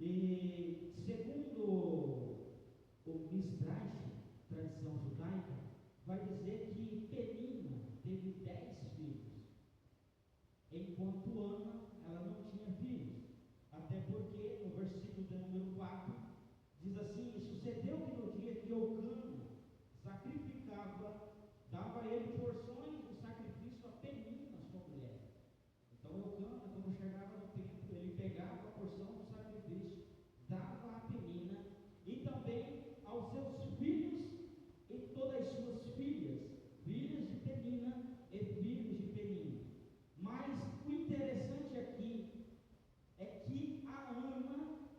E segundo o Midrash, tradição judaica, vai dizer que Penina teve 10 filhos, enquanto Ana, ela não tinha filhos. Até porque, no versículo de número 4, diz assim: e sucedeu que no dia que Eucana sacrificava, dava ele porções do sacrifício a Penina, sua mulher. Então Eucana, quando chegava no templo, ele pegava a porção do sacrifício, dava a Penina, e também aos seus filhos e todas as suas filhas, filhas de Penina e filhos de Penina. Mas o interessante aqui é que a Ana,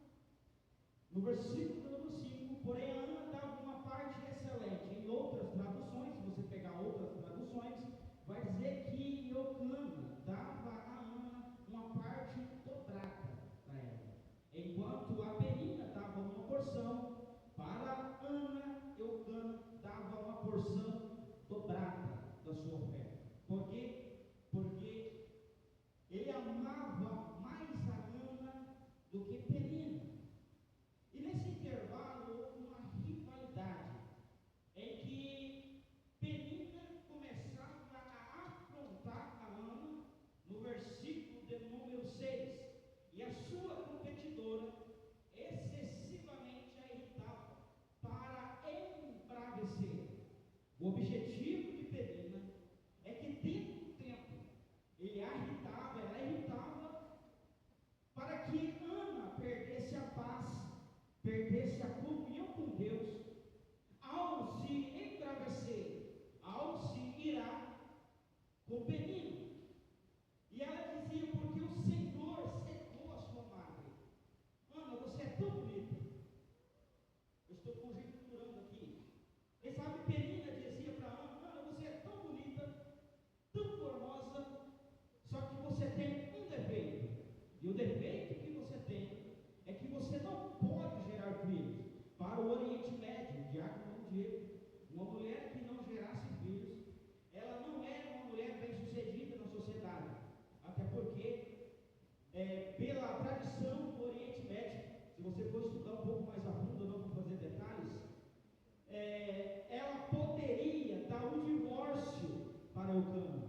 no versículo número 5, porém a Ana dava uma parte excelente. Em outras traduções, se você pegar outras traduções, vai dizer que Eucana dava a Ana uma parte dobrada para ela, enquanto a Penina dava uma porção, para Ana, Eucana dava uma porção dobrada da sua oferta. Por quê? Porque ele amava mais a Ana do que Penina. E nesse intervalo houve uma rivalidade em que Penina começava a afrontar a Ana no versículo de número 6, e a sua competidora excessivamente a irritava para embravecer. O objetivo de Penina é que dentro do tempo ela irritava para que Ana perdesse a paz, perdesse a comunhão com Deus, ao se engravecer, ao se irar com Penina. E ela dizia: porque o Senhor secou a sua madre. Ana, você é tão bonita. Eu estou conjecturando aqui. Quem sabe Penina dizia para Ana: Ana, você é tão bonita, tão formosa, só que você tem um defeito. E o defeito que você tem é que você não pode gerar filhos. Para o Oriente Médio, Diácono Diego, uma mulher que não gerasse filhos, ela não era uma mulher bem-sucedida na sociedade. Até porque, pela tradição do Oriente Médio, se você for estudar um pouco mais a fundo, eu não vou fazer detalhes, ela poderia dar um divórcio para Eucana.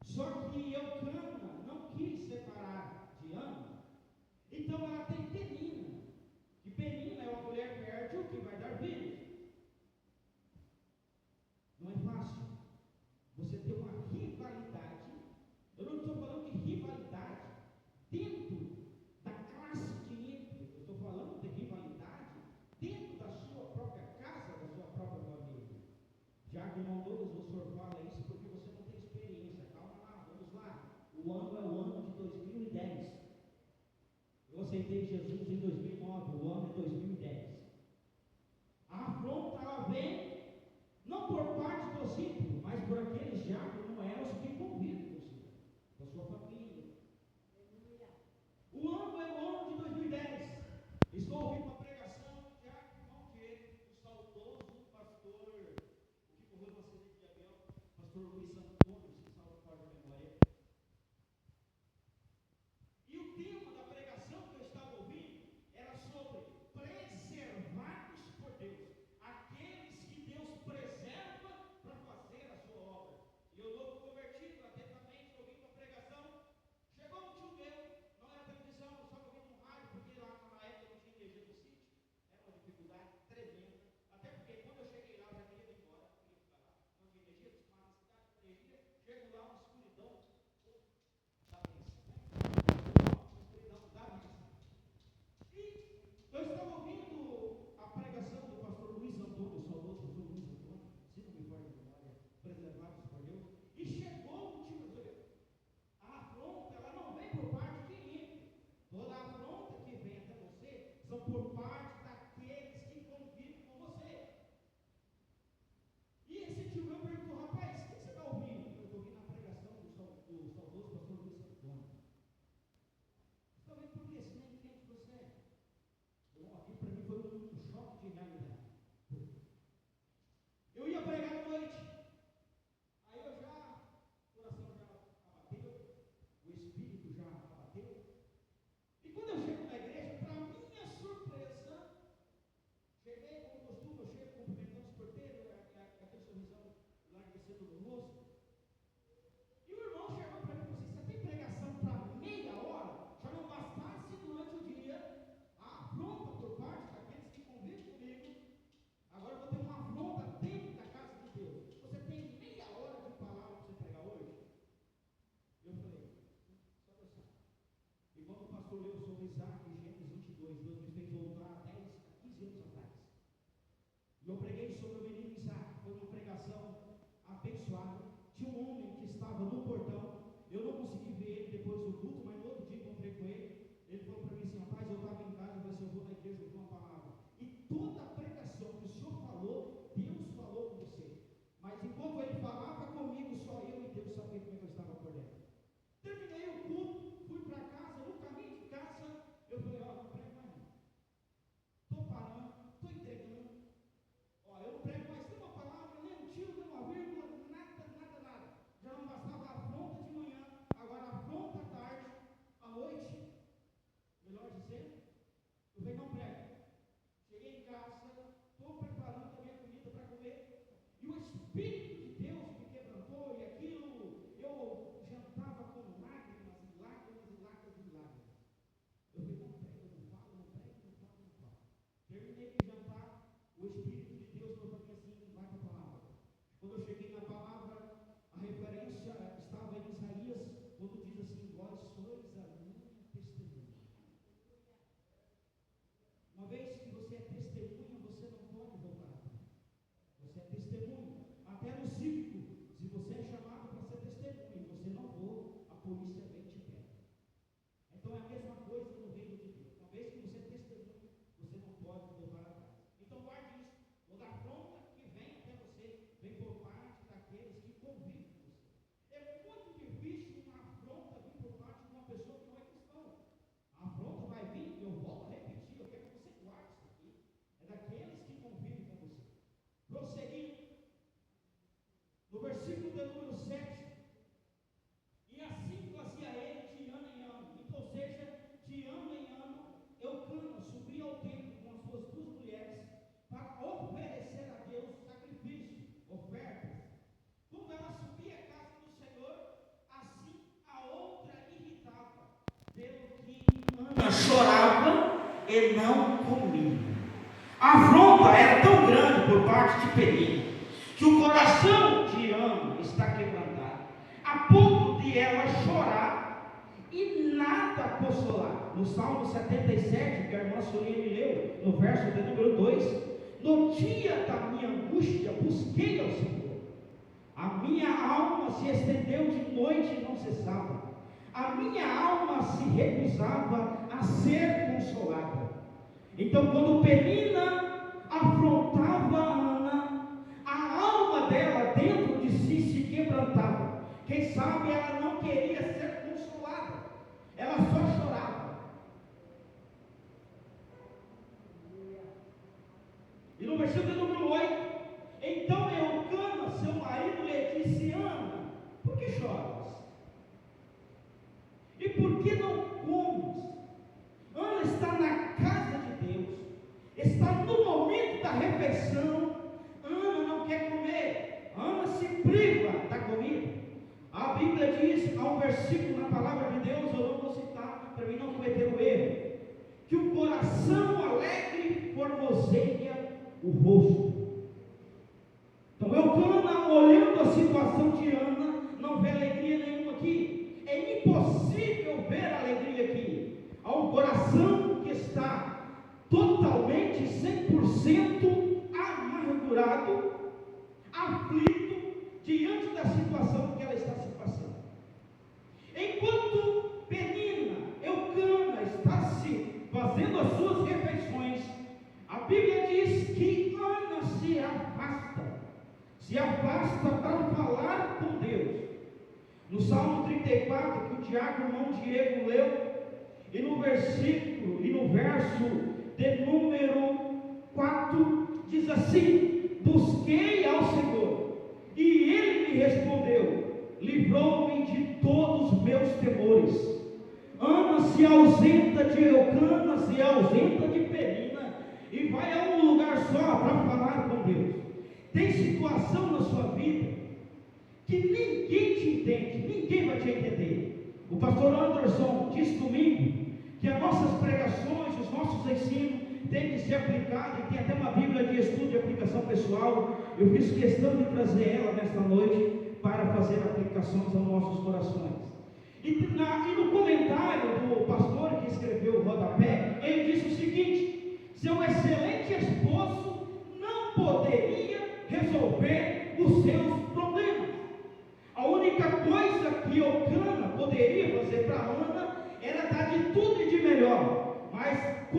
Só que Eucana não quis separar de Ana, então ela tem Penina, que Penina é uma mulher fértil que vai dar filhos. Não é fácil você ter uma rivalidade. Eu não estou falando de rivalidade dentro da classe de ímpio, eu estou falando de rivalidade dentro da sua própria casa, da sua própria família. Já que irmão Douglas, o senhor fala isso porque você não tem experiência. Calma lá, vamos lá. O ano é o ano de 2010. Eu aceitei Jesus em 2009, o ano é 2010. A afronta, ela vem não por parte dos ímpios, mas por aqueles já que não eram os que convivem com o Senhor, da sua família. O ano é o ano de 2010. Estou ouvindo uma pregação de irmão Diego, o saudoso pastor, o que correu no acidente de avião, pastor Luiz Santos Gomes, que salva fora da memória. E o tema da pregação que eu estava ouvindo era sobre preservados por Deus, aqueles que Deus preserva para fazer a sua obra. E eu, novo convertido, atentamente ouvindo a pregação, chegou um tio meu, não era televisão, eu estava ouvindo um rádio, porque lá na época não tinha energia no sítio, era uma dificuldade tremenda, até porque quando eu cheguei lá, eu já queria ir embora, queria ficar lá, não tinha energia, eu estava na cidade, pastor leu sobre Isaac em Gênesis 22, Deus me fez voltar 15 anos atrás. E eu preguei sobre o menino Isaac, foi uma pregação abençoada. Tinha um homem que estava no portão, eu não consegui ver ele depois do culto, mas no outro dia encontrei com ele. Ele falou para mim assim: rapaz, eu estava em casa, eu falei assim, eu vou na igreja ouvir uma palavra. E toda a pregação que o senhor falou, Deus falou com você. Mas enquanto ele falava comigo, só eu e Deus sabia como eu estava por dentro. Terminei o culto, fui para casa, no caminho de casa, eu falei: ó, não prego mais não. Estou parando, estou entregando. Ó, eu não prego mais nenhuma palavra, nem um tiro, nem uma vírgula, nada. Já não bastava a afronta de manhã, agora a afronta à tarde, à noite, melhor dizendo. Eu falei: não prego. Cheguei em casa, estou preparando a minha comida para comer, e o Espírito de Deus me quebrantou, e aquilo, eu jantava com lágrimas. Eu falei: não prego, não falo. Terminei de jantar, o Espírito de Deus falou para mim assim: vai para a palavra. Quando eu cheguei na palavra, a referência estava em Isaías, quando diz assim: vós sois a minha testemunha. Uma vez que você é testemunha, você não pode voltar atrás. Você é testemunha. Até no cívico, se você é chamado para ser testemunha e você não for, a polícia vem e te pega. Então é a mesma coisa no reino de Deus. Uma vez que você é testemunha, você não pode voltar atrás. Então guarde isso. Toda afronta que vem até você, vem por parte daqueles que convivem com você. É muito difícil uma afronta vir por parte de uma pessoa que não é cristã. A afronta vai vir, e eu volto a repetir, eu quero que você guarde isso aqui. É daqueles que convivem com você. Prosseguindo, no versículo de número 7, e assim fazia ele de ano em ano. Então, ou seja, de ano em ano, Eucana subia ao templo com as suas duas mulheres para oferecer a Deus sacrifício, ofertas. Quando ela subia à casa do Senhor, assim a outra irritava, pelo que Ana chorava e não comia. A afronta era tão grande por parte de Penina, que o coração de Ana está quebrantado, a ponto de ela chorar e nada consolar. No Salmo 77, que a irmã Sonia me leu, no verso de número 2, no dia da minha angústia busquei ao Senhor, a minha alma se estendeu de noite e não cessava, a minha alma se recusava a ser consolada. Então, quando Penina afrontava Ana, a alma dela dentro de si se quebrantava. Quem sabe ela não queria ser consolada, ela só chorava. E no versículo número 8, então Eucana, seu marido, lhe disse: Ana, por que choras? E por que não comes? Ana está na casa de Deus, está no momento da refeição. Ana não quer comer, Ana se priva da comida. A Bíblia diz, há um versículo na palavra de Deus, eu não vou citar para mim não cometer o erro, que o coração alegre formoseia o rosto. Então Eucana, olhando a situação de Ana, não vê alegria nenhuma aqui. É impossível ver alegria aqui. Há um coração que está totalmente, 100% amargurado, aflito, diante da situação que ela está se passando. Enquanto Penina, Eucana, está se fazendo as suas refeições, a Bíblia diz que Ana se afasta para falar com Deus. No Salmo 34, que o diácono irmão Diego leu, e no versículo, e no verso de número 4, diz assim: busquei ao Senhor, e Ele me respondeu, livrou-me de todos os meus temores. Ana se ausenta de Eucana, se ausenta de Penina, e vai a um lugar só para falar com Deus. Tem situação na sua vida que ninguém te entende, ninguém vai te entender. O pastor Anderson disse domingo que as nossas pregações, os nossos ensinos têm que ser aplicados, e tem até uma Bíblia de estudo de aplicação pessoal. Eu fiz questão de trazer ela nesta noite para fazer aplicações aos nossos corações. E no comentário do pastor que escreveu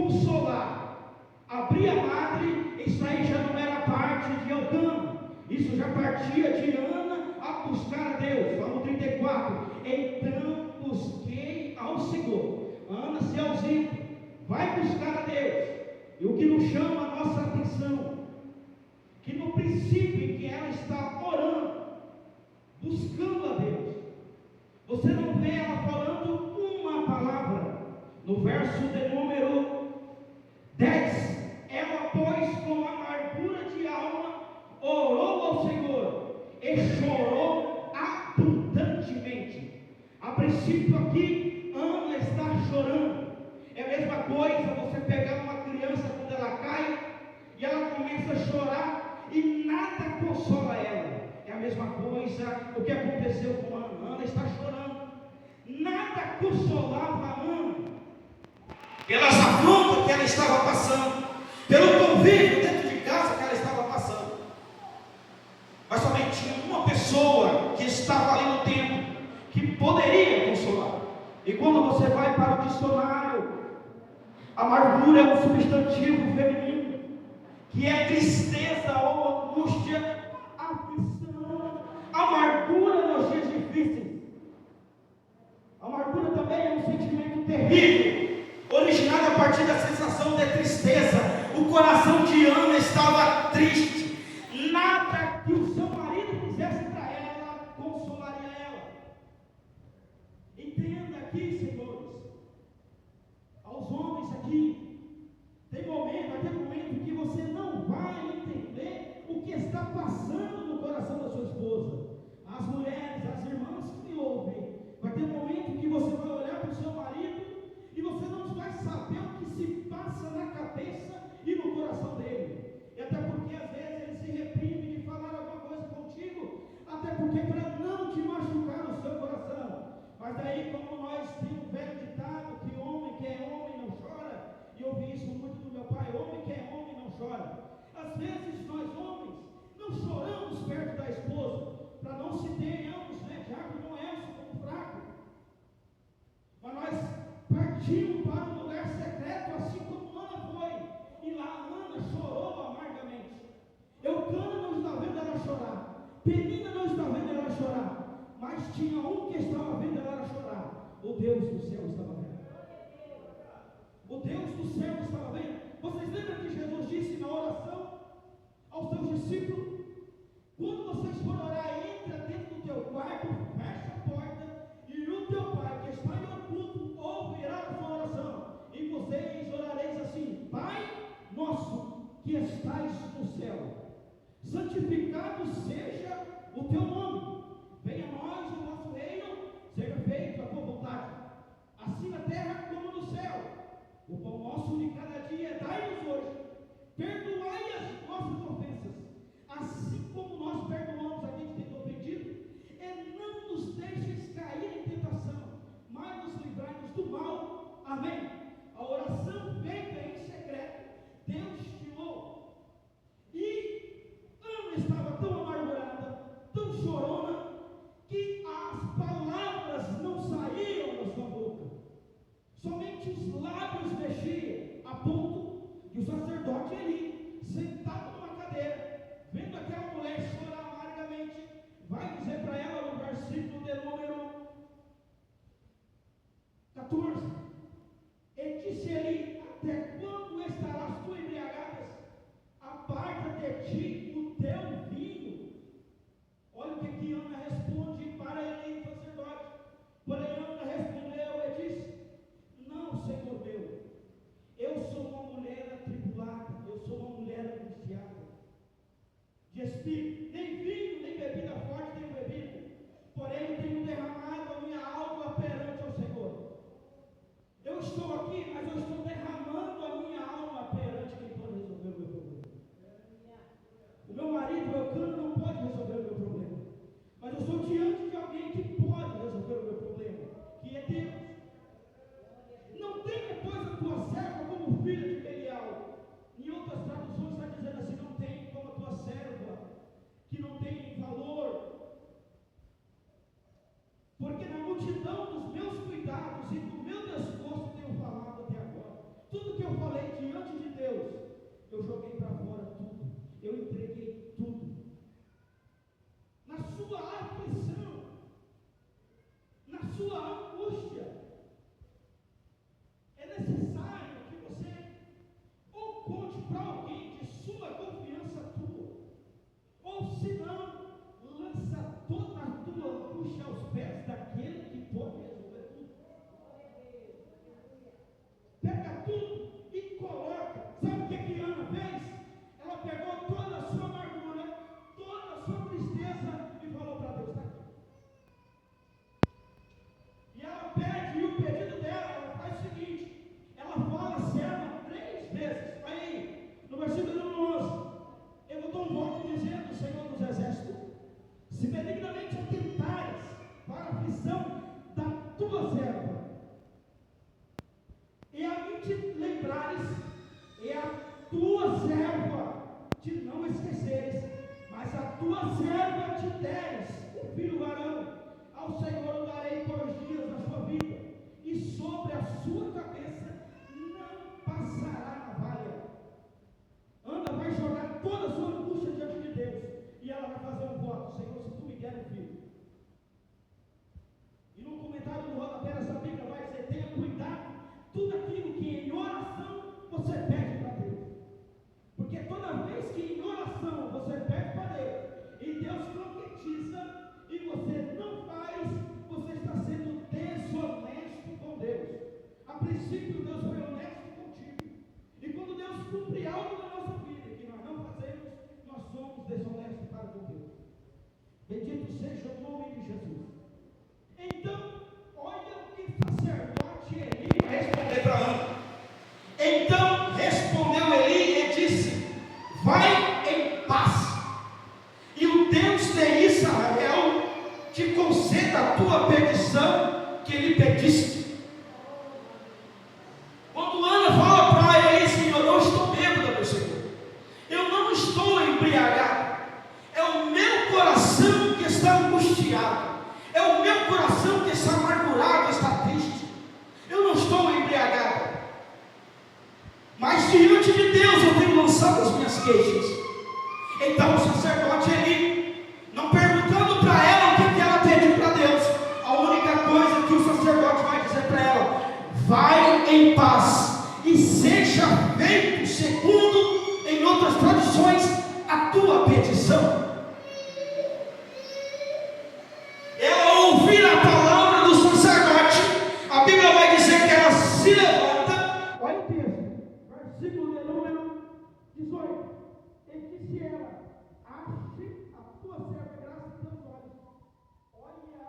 consolar, abrir a madre, isso aí já não era parte de Elcana, isso já partia de Ana a buscar a Deus. Salmo 34, então busquei ao Senhor. Ana se ausenta, vai buscar a Deus. E o que nos chama a nossa atenção, que no princípio em que ela está orando, buscando a Deus, você não vê ela falando uma palavra. No verso de número 10, ela, pois, com amargura de alma, orou ao Senhor e chorou abundantemente. A princípio aqui, Ana está chorando. É a mesma coisa você pegar uma criança quando ela cai e ela começa a chorar e nada consola ela. É a mesma coisa o que aconteceu com Ana. Ana está chorando, nada consolava Ana pelas afrontas que ela estava passando, pelo convívio dentro de casa que ela estava passando. Mas somente tinha uma pessoa que estava ali no tempo que poderia consolar. E quando você vai para o dicionário, amargura é um substantivo feminino, que é tristeza ou angústia, aflição, amargura nos dias difíceis. Amargura também é um sentimento terrível, originado a partir da sensação de tristeza. O coração de Ana estava triste. Nada que o seu marido fizesse para ela consolaria ela. Entenda aqui, senhores, aos homens aqui, vai ter momento que você não vai entender o que está passando no coração da sua esposa. As mulheres, as irmãs que me ouvem, vai ter momento que você vai olhar para o seu marido e você não vai saber o que se passa na cabeça e no coração dele. E até porque às vezes ele se reprime de falar alguma coisa contigo, até porque para não te machucar o seu coração. Mas daí, como nós temos um velho ditado que homem que é homem não chora, e eu ouvi isso muito do meu pai: homem que é homem não chora. Às vezes nós homens não choramos perto da esposa, para não se tenhamos, diabo não é como fraco, mas nós partimos para um lugar secreto, assim como Ana foi, e lá Ana chorou amargamente. Eucana não está vendo ela chorar, Penina não está vendo ela chorar, mas tinha um que estava vendo ela chorar. O Deus do céu estava vendo. O Deus do céu estava vendo. Vocês lembram que Jesus disse na oração aos seus discípulos: quando vocês forem orar, entra dentro do teu quarto, fecha a porta, e o teu pai que está em oculto ouvirá a sua oração, e vocês orareis assim: Pai nosso que estais no céu, santificado seja o teu nome, venha a nós o vosso reino, seja feita a tua vontade, assim na terra como no céu. O pão nosso de cada dia dai-nos hoje, perdoai as nossas ofensas, assim como nós perdoamos a quem tem ofendido, e não nos deixes cair em tentação, mas nos livrai-nos do mal. Amém. A oração feita em secreto, Deus te ouve. E Ana estava tão amargurada, tão chorona, que as palavras não saíam da sua boca, somente os lábios mexiam, a ponto que o sacerdote ali, sentado numa cadeira, vendo aquela mulher chorar amargamente, vai dizer para ela no versículo de número 14: e disse-lhe: até quando estarás tu embriagada? Aparta de ti o teu vinho. Olha o que Ana responde para ele, sacerdote. Porém Ana respondeu e disse: não, Senhor meu, eu sou uma mulher atribulada, eu sou uma mulher angustiada de espírito, nem vinho, nem bebida forte tenho bebido, porém tenho derramado a minha alma perante ao Senhor. Eu estou aqui, mas eu estou derramando a minha alma perante quem pode resolver o meu problema. O meu marido, Eucana, não pode resolver o meu problema, mas eu estou diante de alguém que pode resolver o meu problema, que é Deus. Não tenha, pois, a tua serva como filha de Belial. Em outras traduções está dizendo assim: não tem como a tua serva, que não tem valor, porque na multidão dos meus cuidados e do meu desgosto tenho falado até agora. lembrares, e a tua serva te não esqueceres, mas a tua serva te deres o filho varão, ao Senhor o darei por os dias da sua vida, e sobre a sua cabeça não passará navalha. Ana vai jogar toda a sua angústia diante de Deus, e ela vai fazer um voto: Senhor, se tu me der um filho. E no comentário do rodapé dessa Bíblia vai dizer: tenha cuidado, tudo aquilo que em oração você pede para Deus, porque toda vez que em oração você pede para Deus, e Deus profetiza, e você não faz, você está sendo desonesto com Deus. A princípio Deus foi honesto contigo, e quando Deus cumpre algo na nossa vida que nós não fazemos, nós somos desonestos para com Deus. Bendito seja o nome de Jesus. Então, olha o que o sacerdote Eli vai responder para Ana. Então respondeu Eli e disse: vai em paz, e o Deus de Israel te conceda a tua petição que lhe pediste. Quando Ana fala para Eli: Senhor, eu estou bêbada, meu Senhor, eu não estou embriagado, é o meu coração que está angustiado, é o meu coração que está amargurado, está triste, eu não estou embriagado, mas diante de Deus eu tenho lançado as minhas queixas. Então o sacerdote Eli, não perguntando para ela o que ela pediu para Deus, a única coisa que o sacerdote vai dizer para ela: vai em paz, e seja feito segundo, em outras traduções, a tua petição. Ela ouvir a palavra do sacerdote, a Bíblia vai dizer que ela se levanta. Olha o texto, versículo de número 18. E disse ela: ache a tua serva graça em teus olhos. Olha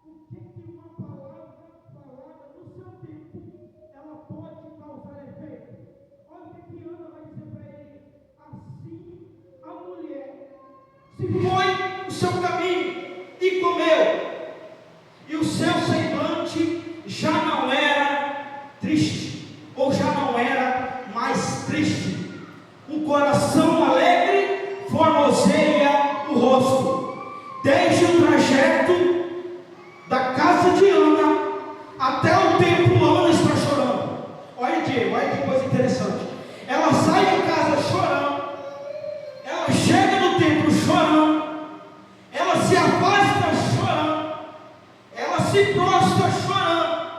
o que uma palavra falada no seu tempo ela pode causar efeito. Olha o que Ana vai dizer para ele: assim a mulher se foi o seu caminho e comeu, e o seu semblante já não era triste, ou já não era mais triste. Um coração alegre formoseia o rosto. Desde o trajeto da casa de Ana até o templo, Ana está chorando. Olha, Diego, olha que coisa interessante. Ela sai de casa chorando, ela chega no templo chorando, ela se afasta chorando, ela se prostra chorando,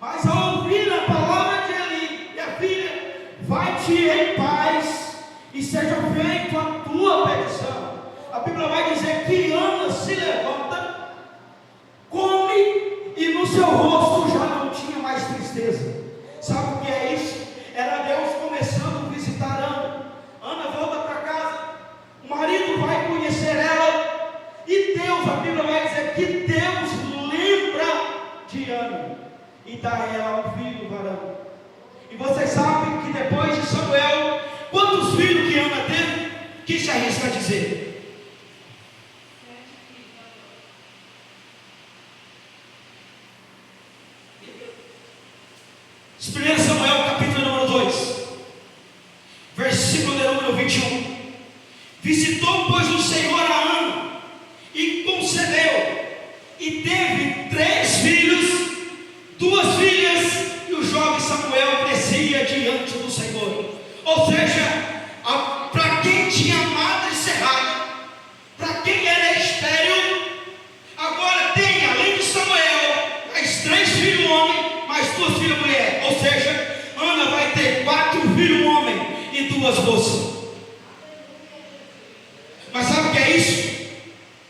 mas ao ouvir a palavra de Eli: minha filha, vai-te em paz, e seja feita a tua petição. A Bíblia vai dizer que Ana se levanta, come, e no seu rosto já não tinha mais tristeza. Sabe o que é isso? Era Deus começando a visitar Ana. Ana volta para casa, o marido vai conhecer ela, e Deus, a Bíblia vai dizer que Deus lembra de Ana e dá a ela um filho varão. E vocês sabem que depois de Samuel, quantos filhos que Ana teve? Que se arrisca a dizer? 1 Samuel capítulo número 2, versículo de número 21. Visitou, pois, o Senhor a Ana, e concebeu, e teve 3 filhos, 2 filhas, e o jovem Samuel crescia diante do Senhor. Ou seja, para quem tinha madre cerrada, para quem era estéril, agora tem, além de Samuel, mais 3 filhos homens, mais 2 filhas mulher. Ou seja, Ana vai ter 4 filhos homem e 2 moças. Mas sabe o que é isso?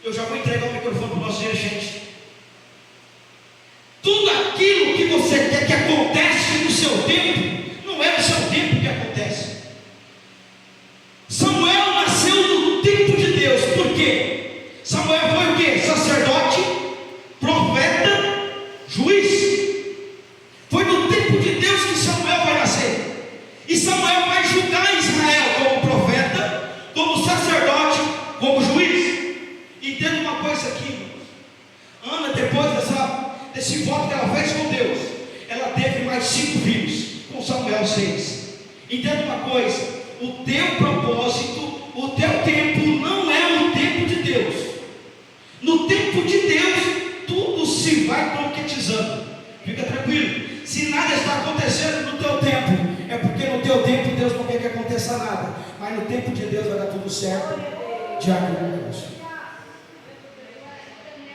Eu já vou entregar o microfone para o nosso dirigente. Tudo aquilo que você quer que acontece no seu tempo, não é no seu tempo que acontece. Samuel nasceu no tempo de Deus. Por quê? Samuel foi o quê? Sacerdote, profeta, juiz. Foi no tempo de Deus que Samuel vai nascer. E Samuel vai julgar Israel como profeta, como sacerdote, como juiz. Entenda uma coisa aqui, Ana, depois desse voto que ela fez com Deus, ela teve mais 5 filhos. Com com Samuel 6. Entenda uma coisa: o teu propósito, o teu tempo não é o tempo de Deus. No tempo de Deus, tudo se vai concretizando. Fica tranquilo. Se nada está acontecendo no teu tempo, é porque no teu tempo Deus não quer que aconteça nada. Mas no tempo de Deus vai dar tudo certo, de acordo com Deus.